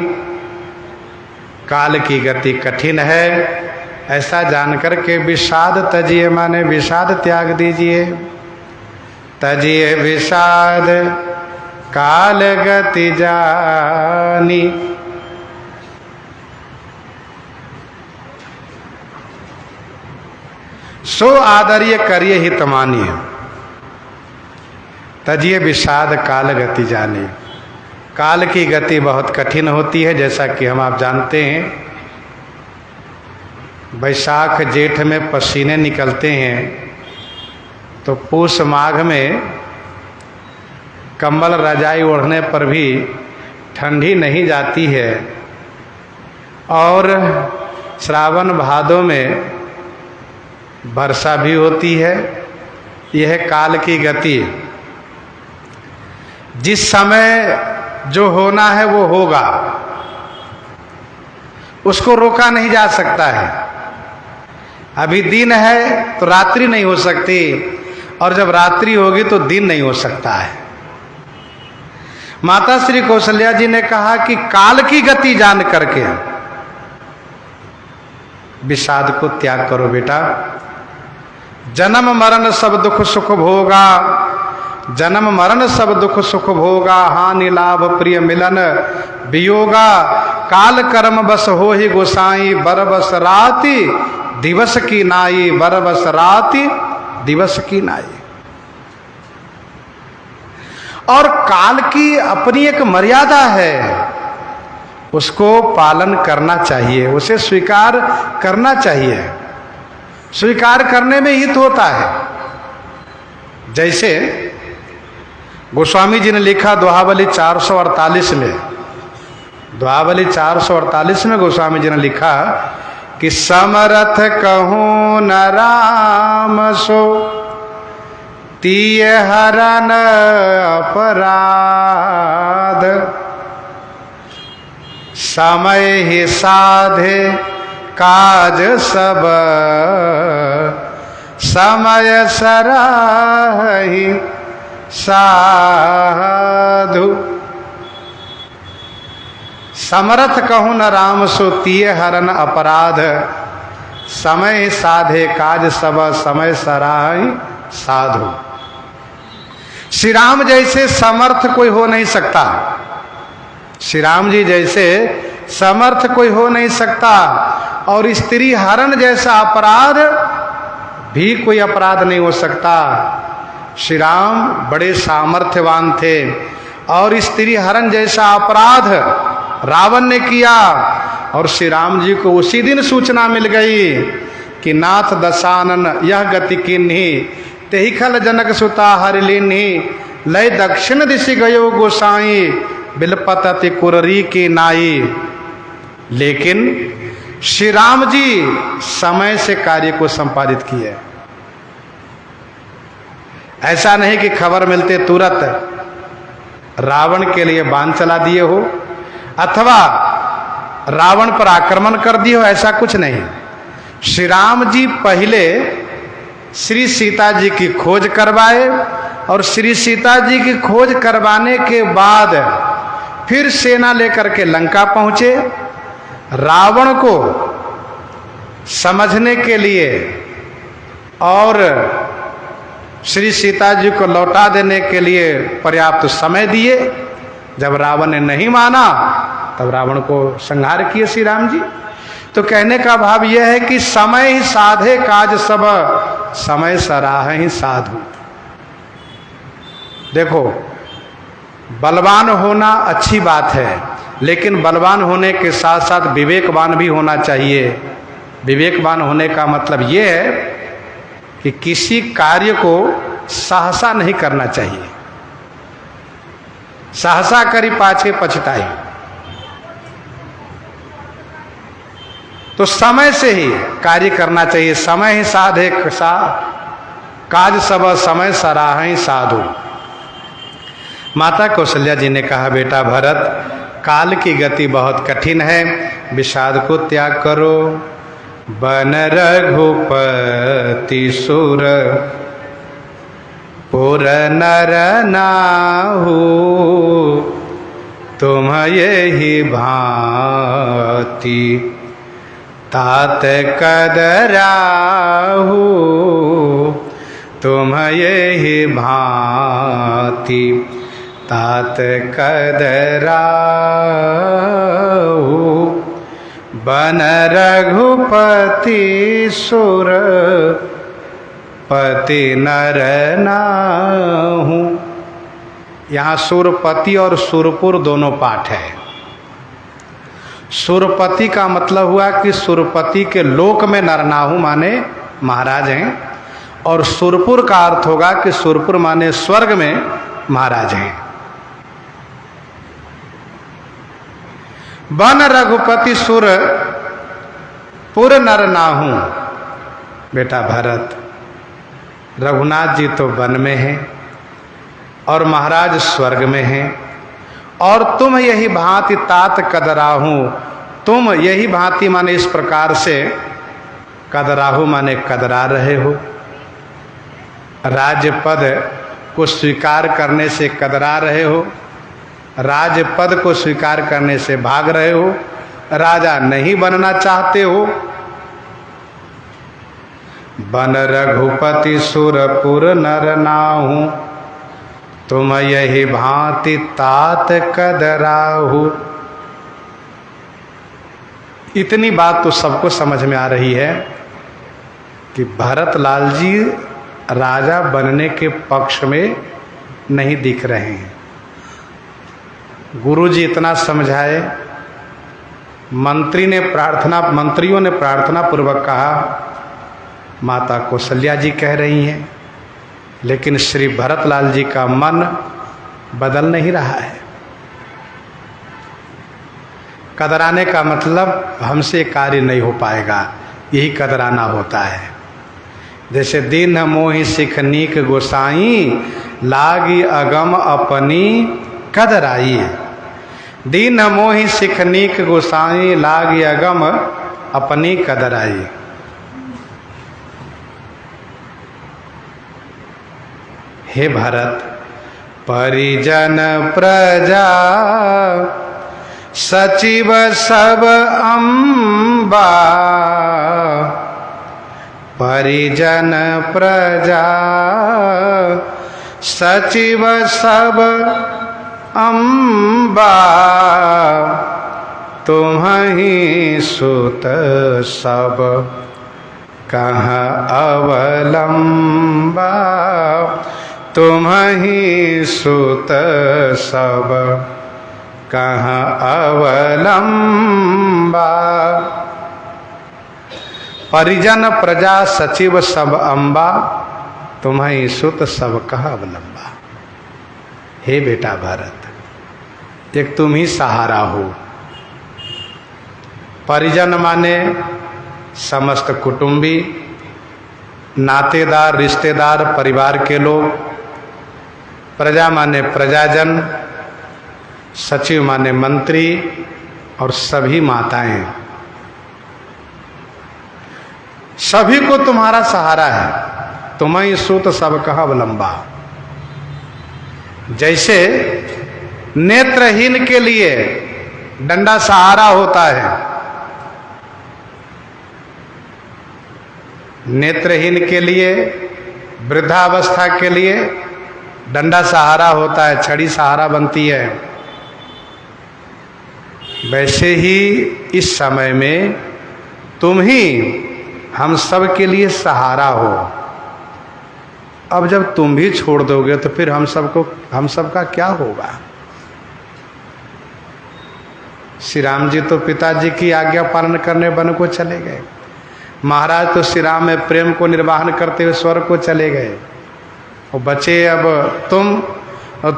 काल की गति कठिन है, ऐसा जानकर के विषाद तजिए माने विषाद त्याग दीजिए। तजिए विषाद, काल गति जानी। सो आदर्य करिए हित मानिए, तजिए विषाद काल गति जानी। काल की गति बहुत कठिन होती है, जैसा कि हम आप जानते हैं। बैसाख जेठ में पसीने निकलते हैं तो पूष माघ में कंबल रजाई ओढ़ने पर भी ठंडी नहीं जाती है। और श्रावण भादों में वर्षा भी होती है। यह काल की गति, जिस समय जो होना है वो होगा, उसको रोका नहीं जा सकता है। अभी दिन है तो रात्रि नहीं हो सकती, और जब रात्रि होगी तो दिन नहीं हो सकता है। माता श्री कौशल्या जी ने कहा कि काल की गति जान करके विषाद को त्याग करो बेटा। जन्म मरण सब दुख सुख भोगा, जन्म मरण सब दुख सुख भोगा, हानि लाभ प्रिय मिलन वियोगा, काल कर्म बस हो ही गोसाई, बरबस राति दिवस की नाई, बरबस राति दिवस की नाई। और काल की अपनी एक मर्यादा है, उसको पालन करना चाहिए, उसे स्वीकार करना चाहिए। स्वीकार करने में हित होता है। जैसे गोस्वामी जी ने लिखा दोहावली 448 में, दोहावली 448 में गोस्वामी जी ने लिखा कि समरथ कहूँ न राम सो, तीय हरन अपराध, समय ही साधे काज सब, समय सराहि साधु। समरथ कहूँ न राम सो, तीय हरन अपराध, समय साधे काज सब, समय सराहि साधु। श्री राम जैसे समर्थ कोई हो नहीं सकता, श्री राम जी जैसे समर्थ कोई हो नहीं सकता। और स्त्री हरण जैसा अपराध भी कोई अपराध नहीं हो सकता। श्री राम बड़े सामर्थ्यवान थे और स्त्री हरण जैसा अपराध रावण ने किया और श्री राम जी को उसी दिन सूचना मिल गई कि नाथ दशानन यह गति किन्ही, तेहि खल जनक सुता हरि लीन्ही, लय दक्षिण दिशि गयो गोसाई, बिलपत अति कुररी की नाई। लेकिन श्री राम जी समय से कार्य को संपादित किए। ऐसा नहीं कि खबर मिलते तुरंत रावण के लिए बाण चला दिए हो अथवा रावण पर आक्रमण कर दिए हो, ऐसा कुछ नहीं। श्री राम जी पहले श्री सीता जी की खोज करवाए और श्री सीता जी की खोज करवाने के बाद फिर सेना लेकर के लंका पहुंचे। रावण को समझने के लिए और श्री सीता जी को लौटा देने के लिए पर्याप्त समय दिए। जब रावण ने नहीं माना तब रावण को संहार किए श्री राम जी। तो कहने का भाव यह है कि समय ही साधे काज सब, समय सराह ही साधु। देखो, बलवान होना अच्छी बात है, लेकिन बलवान होने के साथ साथ विवेकवान भी होना चाहिए। विवेकवान होने का मतलब ये है कि किसी कार्य को सहसा नहीं करना चाहिए। सहसा करी पाछे पछताई। तो समय से ही कार्य करना चाहिए। समय ही साधे काज सब, समय सराह ही साधु। माता कौशल्या जी ने कहा, बेटा भरत, काल की गति बहुत कठिन है, विषाद को त्याग करो। बन रघुपति सुर पुर नर नाहु, तुम यही भांति तात कदराहु, तुम यही भांति तात कदराहु। बन रघुपति सुर पति नर नाहु। यहाँ सुरपति और सुरपुर दोनों पाठ है। सुरपति का मतलब हुआ कि सुरपति के लोक में नरनाहु माने महाराज हैं, और सुरपुर का अर्थ होगा कि सुरपुर माने स्वर्ग में महाराज हैं। बन रघुपति सुर पुर नर नाहु। बेटा भरत, रघुनाथ जी तो वन में हैं और महाराज स्वर्ग में हैं, और तुम यही भांति तात कदराहू। तुम यही भांति माने इस प्रकार से, कदराहू माने कदरा रहे हो। राज्य पद को स्वीकार करने से कदरा रहे हो। राजपद को स्वीकार करने से भाग रहे हो, राजा नहीं बनना चाहते हो। बन रघुपति सुरपुर नर नाहु, तुम यही भांति तात कदराहु। इतनी बात तो सबको समझ में आ रही है कि भरतलाल जी राजा बनने के पक्ष में नहीं दिख रहे हैं। गुरुजी इतना समझाए, मंत्रियों ने प्रार्थना पूर्वक कहा, माता कौशल्या जी कह रही हैं, लेकिन श्री भरतलाल जी का मन बदल नहीं रहा है। कदराने का मतलब हमसे कार्य नहीं हो पाएगा, यही कदराना होता है। जैसे दीन मोहि सिख नीक गोसाई, लागी अगम अपनी कदराई। दीन मोहि सिख नीक गोसाई, लागी अगम अपनी कदराई। हे भरत, परिजन प्रजा सचिव सब अम्बा, परिजन प्रजा सचिव सब अम्बा, तुम्हीं सुत सब कहाँ अवलंबा, तुम्हीं सुत सब कहाँ अवलंबा। परिजन प्रजा सचिव सब अम्बा, तुम्हीं सुत सब कहाँ अवलंबा। हे बेटा भरत, एक तुम ही सहारा हो। परिजन माने समस्त कुटुंबी, नातेदार, रिश्तेदार, परिवार के लोग। प्रजा माने प्रजाजन, सचिव माने मंत्री, और सभी माताएं। सभी को तुम्हारा सहारा है। तुम्हें सुत सब कहा अवलंबा। जैसे नेत्रहीन के लिए डंडा सहारा होता है, नेत्रहीन के लिए, वृद्धावस्था के लिए डंडा सहारा होता है, छड़ी सहारा बनती है। वैसे ही इस समय में तुम ही हम सब के लिए सहारा हो। अब जब तुम भी छोड़ दोगे तो फिर हम सबका क्या होगा। श्री राम जी तो पिताजी की आज्ञा पालन करने वन को चले गए। महाराज तो श्री राम में प्रेम को निर्वाहन करते हुए स्वर्ग को चले गए, और बचे अब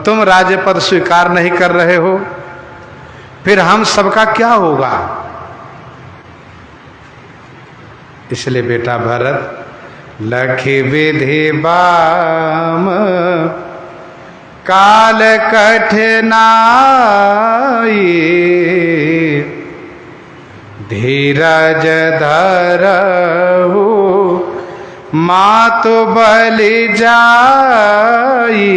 तुम राज्य पद स्वीकार नहीं कर रहे हो, फिर हम सबका क्या होगा। इसलिए बेटा भरत, लखि विधि बाम काल कठिनाई, धीरज धरहु मातु बलि जाई।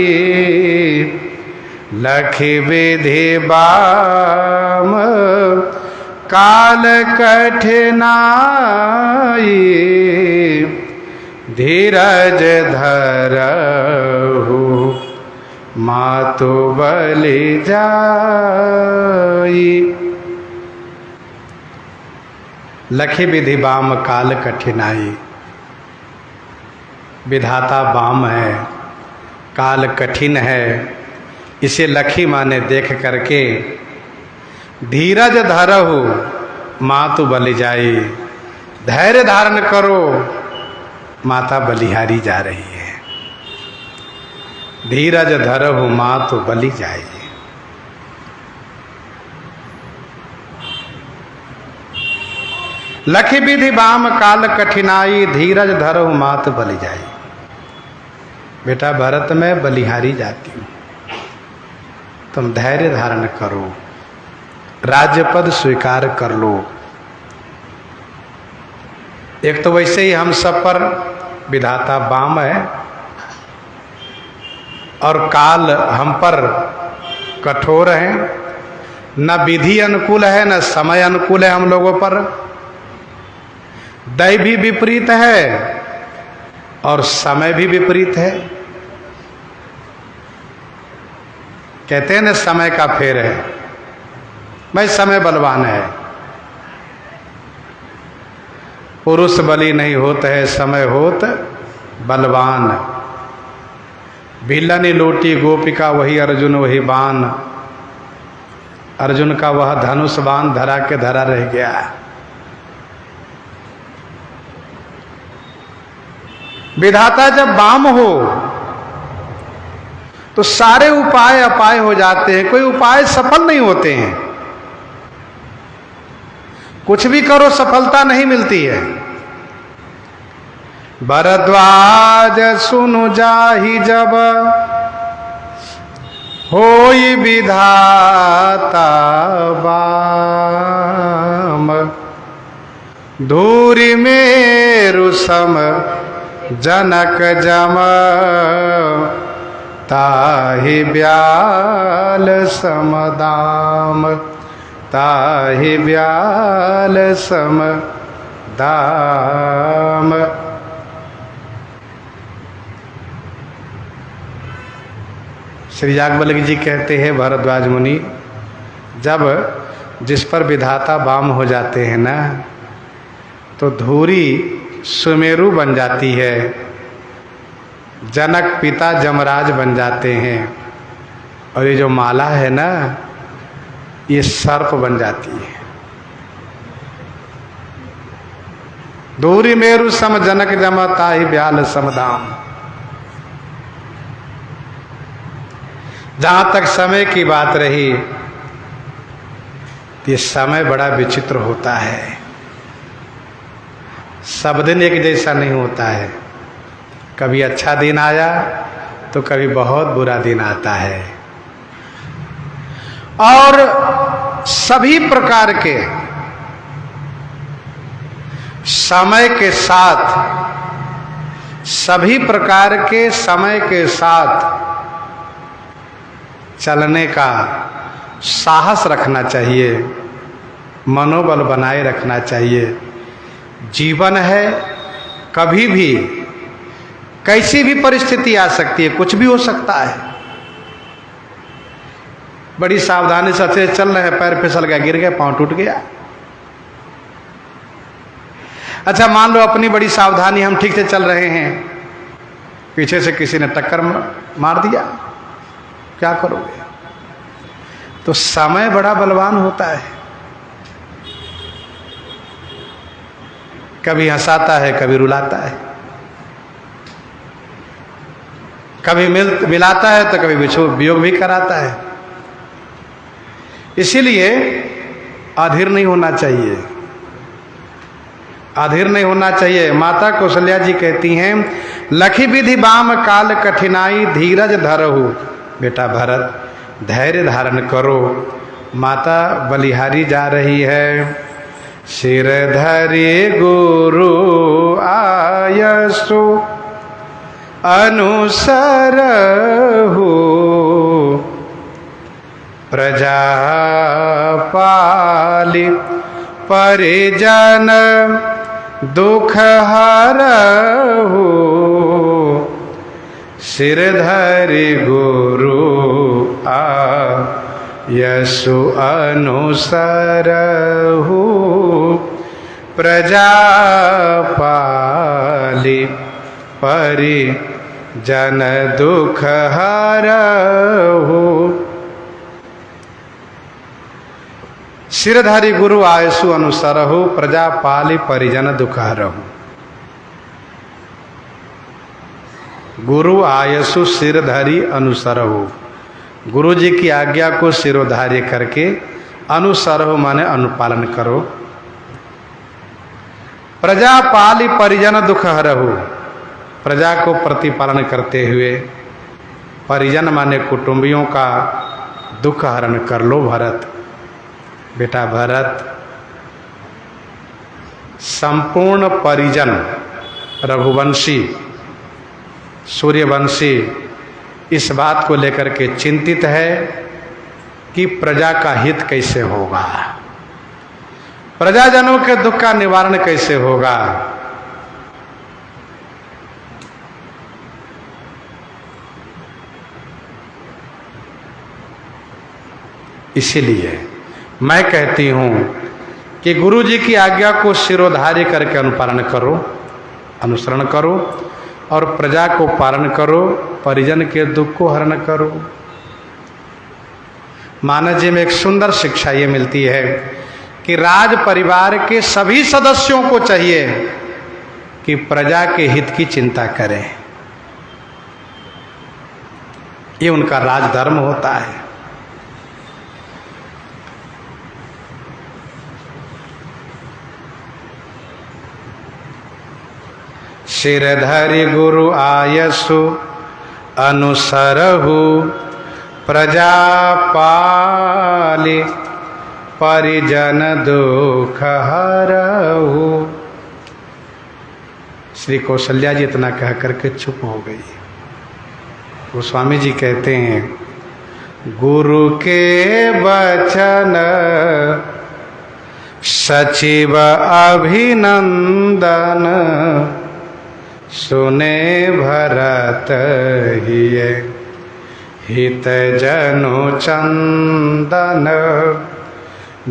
लखि विधि बाम काल कठिनाई, धीरज धरहु मातु बलि जाई। लखि विधि बाम काल कठिनाई। विधाता बाम है, काल कठिन है, इसे लखी माने देख करके धीरज धरहु मातु बलि जाई। धैर्य धारण करो, माता बलिहारी जा रही है। धीरज धरहु मातु बलि जाई। लखि विधि बाम काल कठिनाई, धीरज धरहु मातु बलि जाई। बेटा भरत, मैं बलिहारी जाती हूँ, तुम धैर्य धारण करो, राज्यपद स्वीकार कर लो। एक तो वैसे ही हम सब पर विधाता बाम है, और काल हम पर कठोर हैं, न विधि अनुकूल है न समय अनुकूल है हम लोगों पर। दैव भी विपरीत है और समय भी विपरीत है। कहते हैं ना समय का फेर है, भाई समय बलवान है। पुरुष बली नहीं होता है, समय होत बलवान। भिल्लनी लूटी गोपिका वही अर्जुन वही बाण। अर्जुन का वह धनुष बाण धरा के धरा रह गया। विधाता जब बाम हो तो सारे उपाय अपाय हो जाते हैं, कोई उपाय सफल नहीं होते हैं। कुछ भी करो सफलता नहीं मिलती है। भरद्वाज सुनु जाहि जब होई विधाता बाम। धूरि मेरु सम जनक जम ताहि ब्याल समदाम। ताहि ब्याल समदाम। श्री याज्ञवल्क्य जी कहते हैं भरद्वाज मुनि, जब जिस पर विधाता बाम हो जाते हैं ना, तो धूरी सुमेरु बन जाती है, जनक पिता जमराज बन जाते हैं, और ये जो माला है ना ये सर्प बन जाती है। धूरी मेरु सम जनक जम ताहि ब्याल समदाम। जहां तक समय की बात रही, ये समय बड़ा विचित्र होता है। सब दिन एक जैसा नहीं होता है। कभी अच्छा दिन आया तो कभी बहुत बुरा दिन आता है। और सभी प्रकार के समय के साथ, सभी प्रकार के समय के साथ चलने का साहस रखना चाहिए, मनोबल बनाए रखना चाहिए। जीवन है, कभी भी कैसी भी परिस्थिति आ सकती है, कुछ भी हो सकता है। बड़ी सावधानी से चल रहे हैं, पैर फिसल गया, गिर गया, पांव टूट गया। अच्छा मान लो अपनी बड़ी सावधानी, हम ठीक से चल रहे हैं, पीछे से किसी ने टक्कर मार दिया, क्या करोगे? तो समय बड़ा बलवान होता है। कभी हंसाता है, कभी रुलाता है, कभी मिलाता है तो कभी वियोग भी कराता है। इसीलिए अधीर नहीं होना चाहिए, अधीर नहीं होना चाहिए। माता कौशल्या जी कहती हैं, लखी विधि बाम काल कठिनाई धीरज धरहु। बेटा भरत धैर्य धारण करो। माता बलिहारी जा रही है, सिर धरि गुरु आयसु अनुसरहु। प्रजा पालि परिजन दुख हरहु। सिर धरि गुरु आयसु अनुसरहु। प्रजा पालि परिजन दुख हरहु। सिरधारी गुरु आयसु अनुसरहु। प्रजा पालि परिजन दुख हरहु। गुरु आयसु सिरधारी अनुसरहु। गुरु जी की आज्ञा को सिरोधार्य करके अनुसरहु माने अनुपालन करो। प्रजा पालि परिजन दुख हरहु। प्रजा को प्रतिपालन करते हुए परिजन माने कुटुंबियों का दुख हरण कर लो भरत। बेटा भरत, संपूर्ण परिजन रघुवंशी सूर्यवंशी इस बात को लेकर के चिंतित है कि प्रजा का हित कैसे होगा, प्रजाजनों के दुख का निवारण कैसे होगा। इसीलिए मैं कहती हूं कि गुरु जी की आज्ञा को शिरोधार्य करके अनुपालन करो, अनुसरण करो और प्रजा को पालन करो, परिजन के दुख को हरण करो। मानव जी में एक सुंदर शिक्षा ये मिलती है कि राज परिवार के सभी सदस्यों को चाहिए कि प्रजा के हित की चिंता करें। ये उनका राजधर्म होता है। शिरधरि गुरु आयसु अनुसरहु प्रजा पालि परिजन दुख हरहु। श्री कौशल्या जी इतना कह करके चुप हो गई। गोस्वामी जी कहते हैं, गुरु के वचन सचिव अभिनंदन सुने भरत हिये हित जनु चंदन।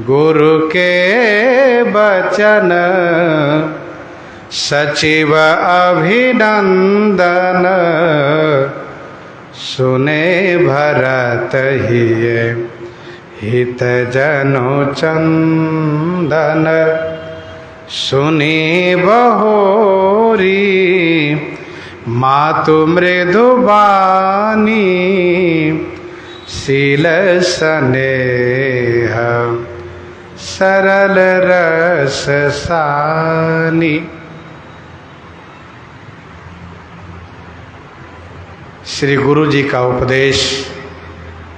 गुरु के वचन सचिव अभिनंदन सुने भरत हिये हित जनु चंदन। सुनी बहोरी मातु मृदुबानी शील स्नेह सरल रस सानी। श्री गुरु जी का उपदेश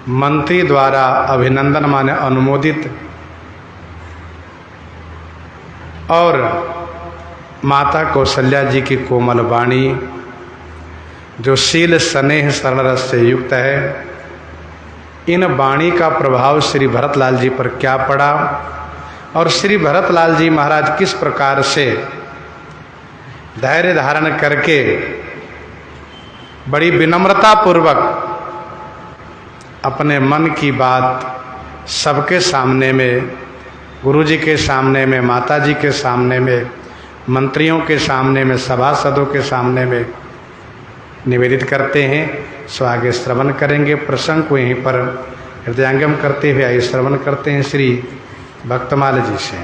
मंत्री द्वारा अभिनंदन माने अनुमोदित और माता कौशल्या जी की कोमल वाणी जो शील स्नेह सरल रस से युक्त है, इन वाणी का प्रभाव श्री भरतलाल जी पर क्या पड़ा और श्री भरतलाल जी महाराज किस प्रकार से धैर्य धारण करके बड़ी विनम्रता पूर्वक अपने मन की बात सबके सामने में, गुरु जी के सामने में, माता जी के सामने में, मंत्रियों के सामने में, सभासदों के सामने में निवेदित करते हैं। सो आगे श्रवण करेंगे। प्रसंग को यहीं पर हृदयांगम करते हुए आइए श्रवण करते हैं श्री भक्तमाल जी से।